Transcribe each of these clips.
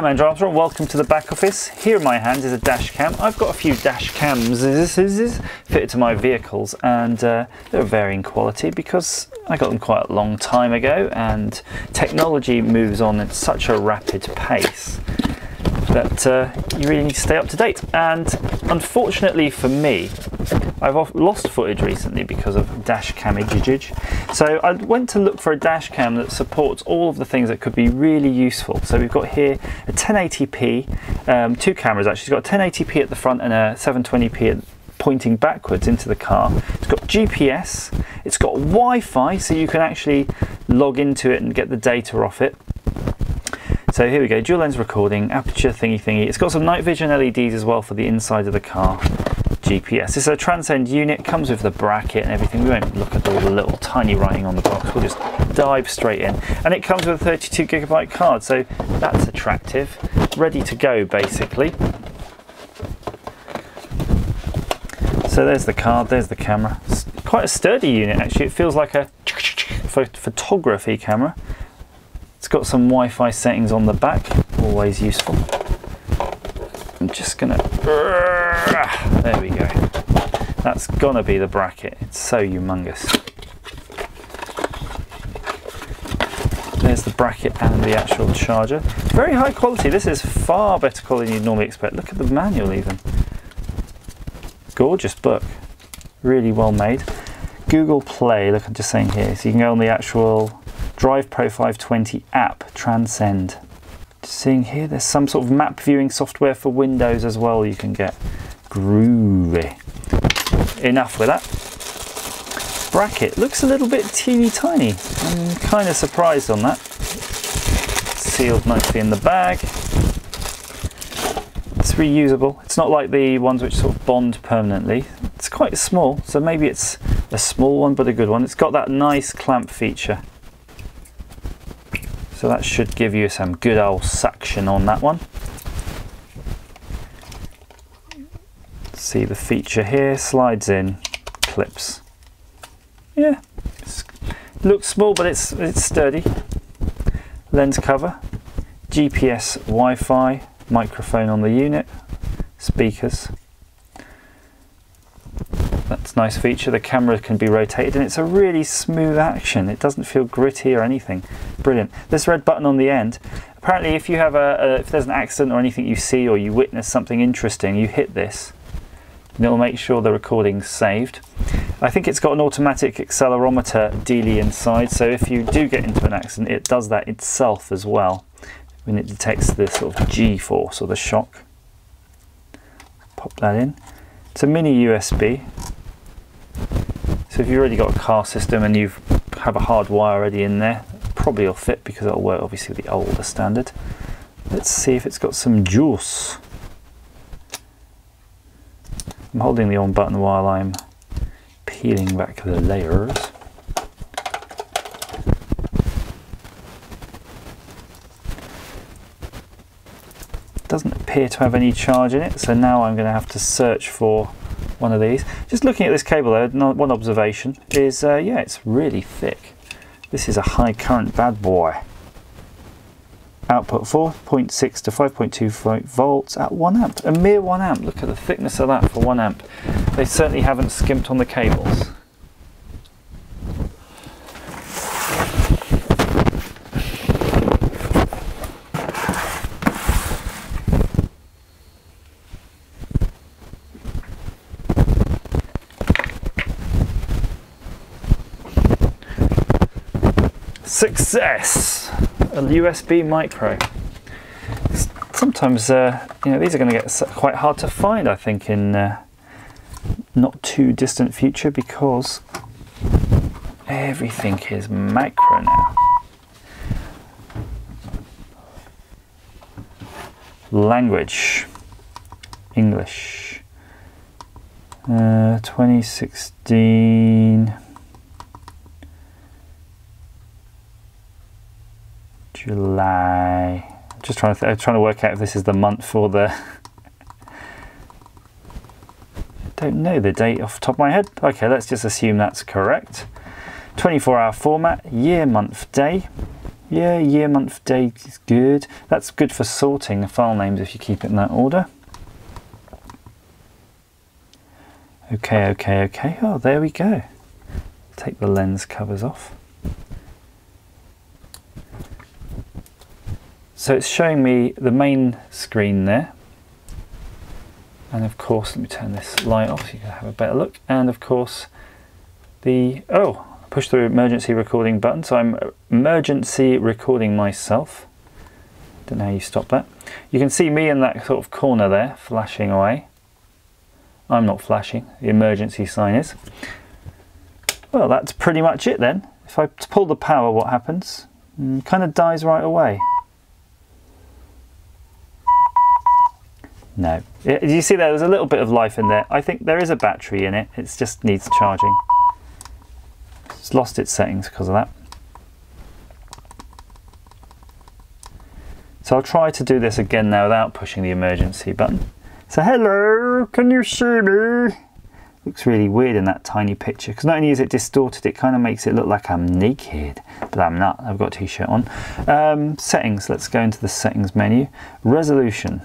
I'm Andrew Armstrong, welcome to the back office. Here in my hand is a dash cam. I've got a few dash cams fitted to my vehicles, and they're of varying quality because I got them quite a long time ago, and technology moves on at such a rapid pace that you really need to stay up to date. And unfortunately for me, I've lost footage recently because of dash camage. So I went to look for a dash cam that supports all of the things that could be really useful. So we've got here a 1080p, two cameras actually. It's got a 1080p at the front and a 720p pointing backwards into the car. It's got GPS, it's got Wi-Fi, so you can actually log into it and get the data off it. So here we go, dual lens recording, aperture thingy. It's got some night vision LEDs as well for the inside of the car. GPS. It's a Transcend unit, comes with the bracket and everything. We won't look at all the little tiny writing on the box, we'll just dive straight in. And it comes with a 32GB card, so that's attractive. Ready to go basically. So there's the card, there's the camera. It's quite a sturdy unit actually, it feels like a photography camera. It's got some Wi-Fi settings on the back, always useful. I'm just gonna, there we go. That's gonna be the bracket, it's so humongous. There's the bracket and the actual charger. Very high quality, this is far better quality than you'd normally expect. Look at the manual even. Gorgeous book, really well made. Google Play, look I'm just saying here, so you can go on the actual DrivePro 520 app, Transcend. Seeing here, there's some sort of map viewing software for Windows as well you can get. Groovy. Enough with that. Bracket looks a little bit teeny tiny. I'm kind of surprised on that. Sealed nicely in the bag. It's reusable. It's not like the ones which sort of bond permanently. It's quite small, so maybe it's a small one but a good one. It's got that nice clamp feature. So that should give you some good old suction on that one. See the feature here, slides in, clips. Yeah, looks small but it's sturdy. Lens cover, GPS, Wi-Fi, microphone on the unit, speakers. That's a nice feature. The camera can be rotated and it's a really smooth action. It doesn't feel gritty or anything. Brilliant. This red button on the end, apparently if you have if there's an accident or anything you see or you witness something interesting, you hit this and it'll make sure the recording's saved. I think it's got an automatic accelerometer dealie inside, so if you do get into an accident it does that itself as well when it detects the sort of G-force or the shock. Pop that in. It's a mini USB. So if you've already got a car system and you have a hard wire already in there, probably will fit because it'll work obviously with the older standard. Let's see if it's got some juice. I'm holding the on button while I'm peeling back the layers. Doesn't appear to have any charge in it, so now I'm going to have to search for one of these. Just looking at this cable though, one observation is, yeah, it's really thick. This is a high current bad boy. Output 4.6 to 5.2 volts at 1 amp. A mere 1 amp. Look at the thickness of that for 1 amp. They certainly haven't skimped on the cables. Success! A USB micro. Sometimes, you know, these are going to get quite hard to find, I think, in not too distant future because everything is macro now. Language, English, 2016. July. I'm trying to work out if this is the month for the. Don't know the date off the top of my head. Okay, let's just assume that's correct. 24-hour format, year, month, day. Yeah, year, month, date is good. That's good for sorting the file names if you keep it in that order. Okay. Oh, there we go. Take the lens covers off. So it's showing me the main screen there. And of course, let me turn this light off so you can have a better look. And of course, push the emergency recording button. So I'm emergency recording myself. Don't know how you stop that. You can see me in that sort of corner there, flashing away. I'm not flashing, the emergency sign is. Well, that's pretty much it then. If I pull the power, what happens? Kind of dies right away. No. You see there's a little bit of life in there. I think there is a battery in it. It just needs charging. It's lost its settings because of that. So I'll try to do this again now without pushing the emergency button. So hello, can you see me? Looks really weird in that tiny picture because not only is it distorted, it kind of makes it look like I'm naked, but I'm not. I've got a t-shirt on. Settings, let's go into the settings menu. Resolution,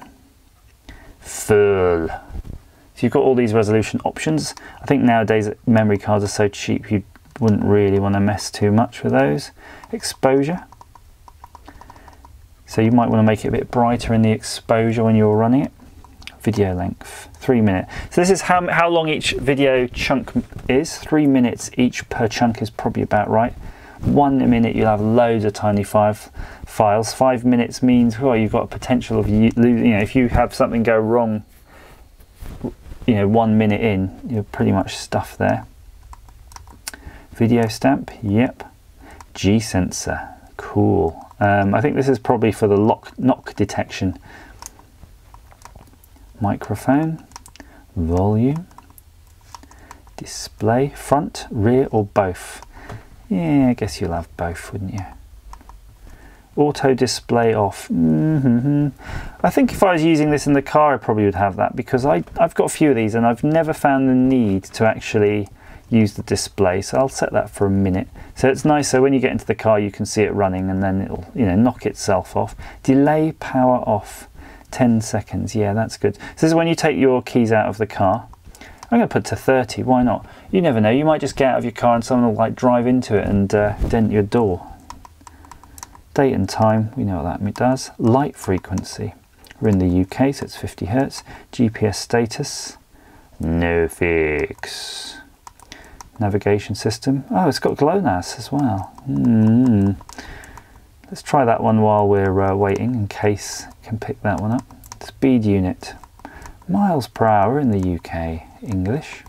full. So you've got all these resolution options. I think nowadays memory cards are so cheap you wouldn't really want to mess too much with those. Exposure. So you might want to make it a bit brighter in the exposure when you're running it. Video length, 3 minutes. So this is how long each video chunk is. 3 minutes each per chunk is probably about right. 1 minute you'll have loads of tiny files. 5 minutes means, well, you've got a potential of losing, if you have something go wrong, 1 minute in, you're pretty much stuffed there. Video stamp, yep. G sensor, cool. I think this is probably for the knock detection. Microphone, volume, display, front, rear or both. Yeah, I guess you'll have both, wouldn't you? Auto display off. I think if I was using this in the car I probably would have that because I've got a few of these and I've never found the need to actually use the display, so I'll set that for a minute. So it's nice, so when you get into the car you can see it running and then it'll knock itself off. Delay power off. 10 seconds, yeah, that's good. So this is when you take your keys out of the car. I'm going to put to 30, why not? You never know, you might just get out of your car and someone will drive into it and dent your door. Date and time, we know what that does. Light frequency, we're in the UK, so it's 50 Hertz. GPS status, no fix. Navigation system, oh, it's got GLONASS as well. Let's try that one while we're waiting in case you can pick that one up. Speed unit, miles per hour in the UK, English.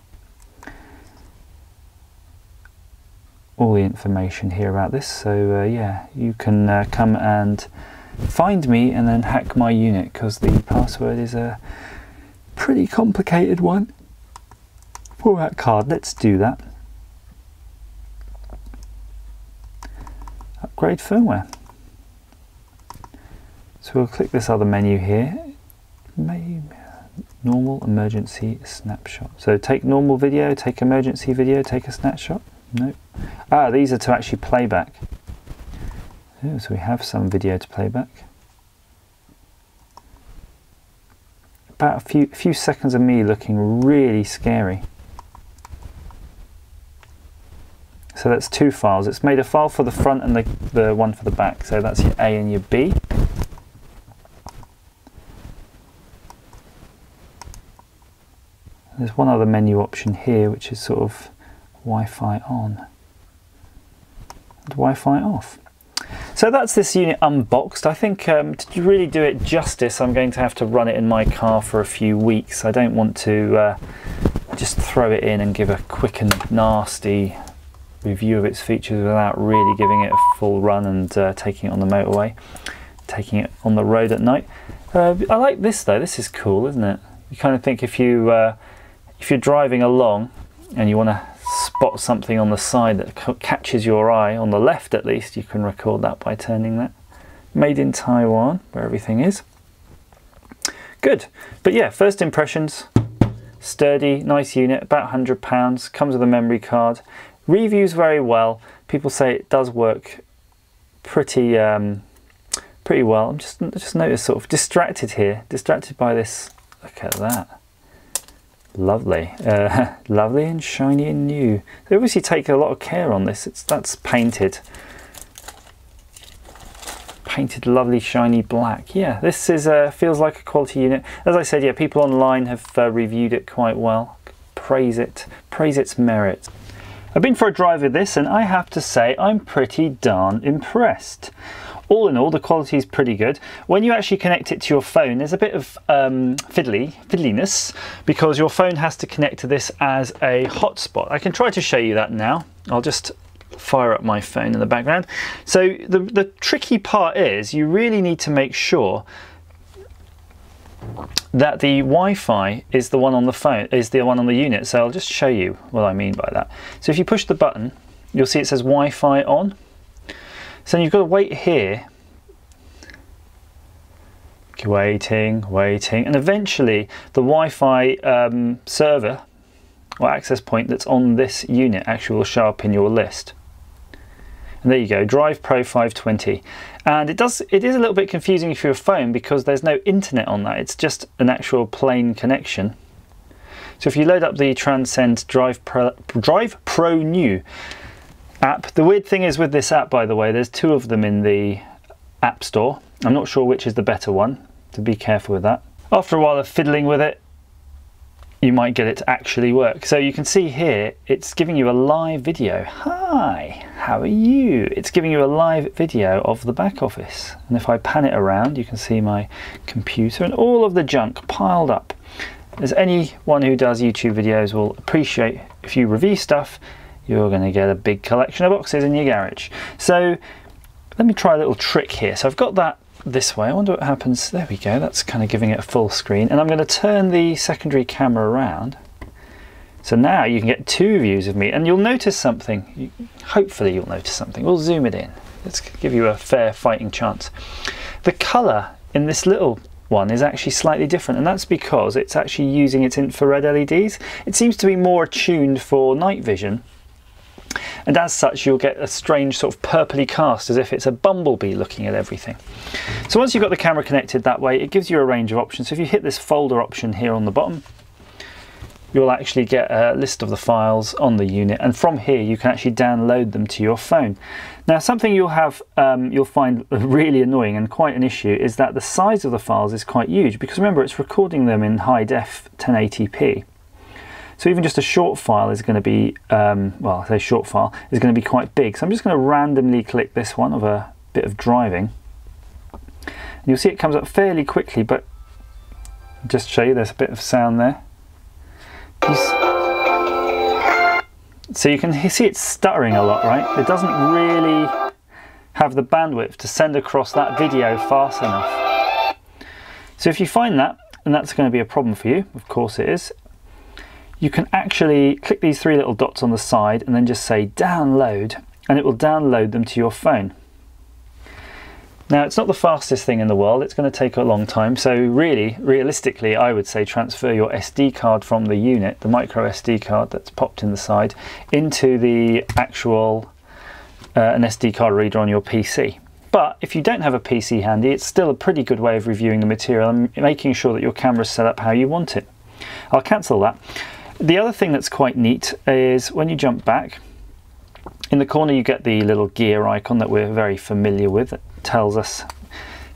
All the information here about this, so yeah, you can come and find me and then hack my unit because the password is a pretty complicated one for that card. Let's do that. Upgrade firmware. So we'll click this other menu here. Maybe normal, emergency, snapshot. So take normal video, take emergency video, take a snapshot. Nope. Ah, these are to actually play back. Oh, so we have some video to play back. About a few seconds of me looking really scary. So that's 2 files. It's made a file for the front and the one for the back. So that's your A and your B. There's one other menu option here, which is sort of Wi-Fi on and Wi-Fi off. So that's this unit unboxed. I think to really do it justice, I'm going to have to run it in my car for a few weeks. I don't want to just throw it in and give a quick and nasty review of its features without really giving it a full run and taking it on the motorway, taking it on the road at night. I like this though. This is cool, isn't it? You kind of think if you're driving along and you want to spot something on the side that catches your eye, on the left at least, you can record that by turning that. Made in Taiwan, where everything is. Good. But yeah, first impressions, sturdy, nice unit, about £100, comes with a memory card. Reviews very well. People say it does work pretty pretty well. I'm just noticed sort of distracted here, distracted by this. Look at that. Lovely, lovely and shiny and new. They obviously take a lot of care on this. That's painted lovely shiny black. Yeah, this is feels like a quality unit. As I said, yeah, people online have reviewed it quite well. Praise its merits. I've been for a drive with this and I have to say I'm pretty darn impressed. All in all, the quality is pretty good. When you actually connect it to your phone, there's a bit of fiddliness, because your phone has to connect to this as a hotspot. I can try to show you that now. I'll just fire up my phone in the background. So the tricky part is you really need to make sure that the Wi-Fi is the one on the phone, is the one on the unit. So I'll just show you what I mean by that. So if you push the button, you'll see it says Wi-Fi on. So you've got to wait here, waiting, and eventually the Wi-Fi server or access point that's on this unit actually will show up in your list. And there you go, DrivePro 520. And it is a little bit confusing for your phone because there's no internet on that. It's just an actual plain connection. So if you load up the Transcend DrivePro New app, the weird thing is with this app, by the way, there's two of them in the App Store. I'm not sure which is the better one, so be careful with that. After a while of fiddling with it, you might get it to actually work. So you can see here, it's giving you a live video. Hi, how are you? It's giving you a live video of the back office. And if I pan it around, you can see my computer and all of the junk piled up. As anyone who does YouTube videos will appreciate, if you review stuff, you're going to get a big collection of boxes in your garage. So let me try a little trick here. So I've got that this way. I wonder what happens. There we go. That's kind of giving it a full screen. And I'm going to turn the secondary camera around. So now you can get two views of me, and you'll notice something. Hopefully you'll notice something. We'll zoom it in. Let's give you a fair fighting chance. The color in this little one is actually slightly different, and that's because it's actually using its infrared LEDs. It seems to be more attuned for night vision. And as such, you'll get a strange sort of purpley cast, as if it's a bumblebee looking at everything. So once you've got the camera connected that way, it gives you a range of options. So if you hit this folder option here on the bottom, you'll actually get a list of the files on the unit, and from here you can actually download them to your phone. Now, something you'll find really annoying and quite an issue is that the size of the files is quite huge, because remember, it's recording them in high def 1080p. So even just a short file is going to be, well, I say short file, is going to be quite big. So I'm just going to randomly click this one of a bit of driving. And you'll see it comes up fairly quickly, but I'll just show you, there's a bit of sound there. So you can see it's stuttering a lot, right? It doesn't really have the bandwidth to send across that video fast enough. So if you find that, and that's going to be a problem for you, of course it is, you can actually click these three little dots on the side and then just say download, and it will download them to your phone. Now, it's not the fastest thing in the world, it's going to take a long time, so really, realistically, I would say transfer your SD card from the unit, the micro SD card that's popped in the side, into the actual an SD card reader on your PC. But if you don't have a PC handy, it's still a pretty good way of reviewing the material and making sure that your camera's set up how you want it. I'll cancel that. The other thing that's quite neat is when you jump back, in the corner you get the little gear icon that we're very familiar with. It tells us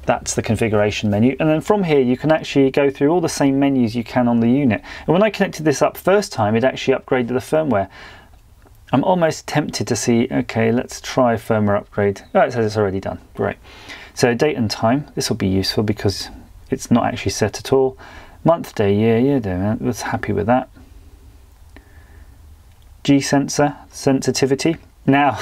that's the configuration menu, and then from here you can actually go through all the same menus you can on the unit. And when I connected this up first time, it actually upgraded the firmware. I'm almost tempted to see, okay, let's try a firmware upgrade. Oh, it says it's already done. Great. So date and time, this will be useful because it's not actually set at all. Month, day, year, I was happy with that. G-sensor, sensitivity. Now,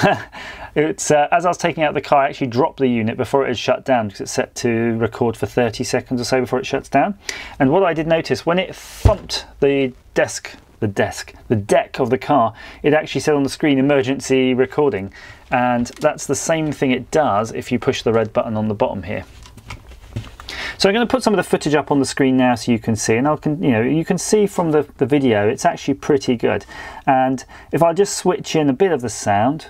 it's as I was taking out the car, I actually dropped the unit before it had shut down because it's set to record for 30 seconds or so before it shuts down. And what I did notice, when it thumped the deck of the car, it actually said on the screen emergency recording, and that's the same thing it does if you push the red button on the bottom here. So I'm going to put some of the footage up on the screen now so you can see, and you can see from the video it's actually pretty good. And if I just switch in a bit of the sound,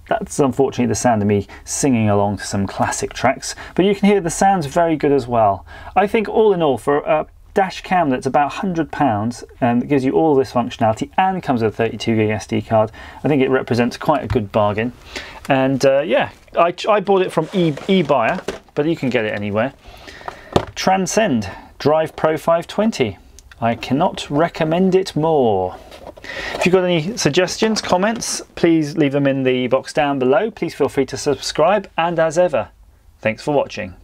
That's unfortunately the sound of me singing along to some classic tracks, but you can hear the sound's very good as well. I think all in all, for a dash cam that's about £100 and gives you all this functionality and comes with a 32 gig SD card, I think it represents quite a good bargain. And yeah, I bought it from eBuyer, but you can get it anywhere. Transcend DrivePro 520. I cannot recommend it more. If you've got any suggestions, comments, please leave them in the box down below. Please feel free to subscribe, and as ever, thanks for watching.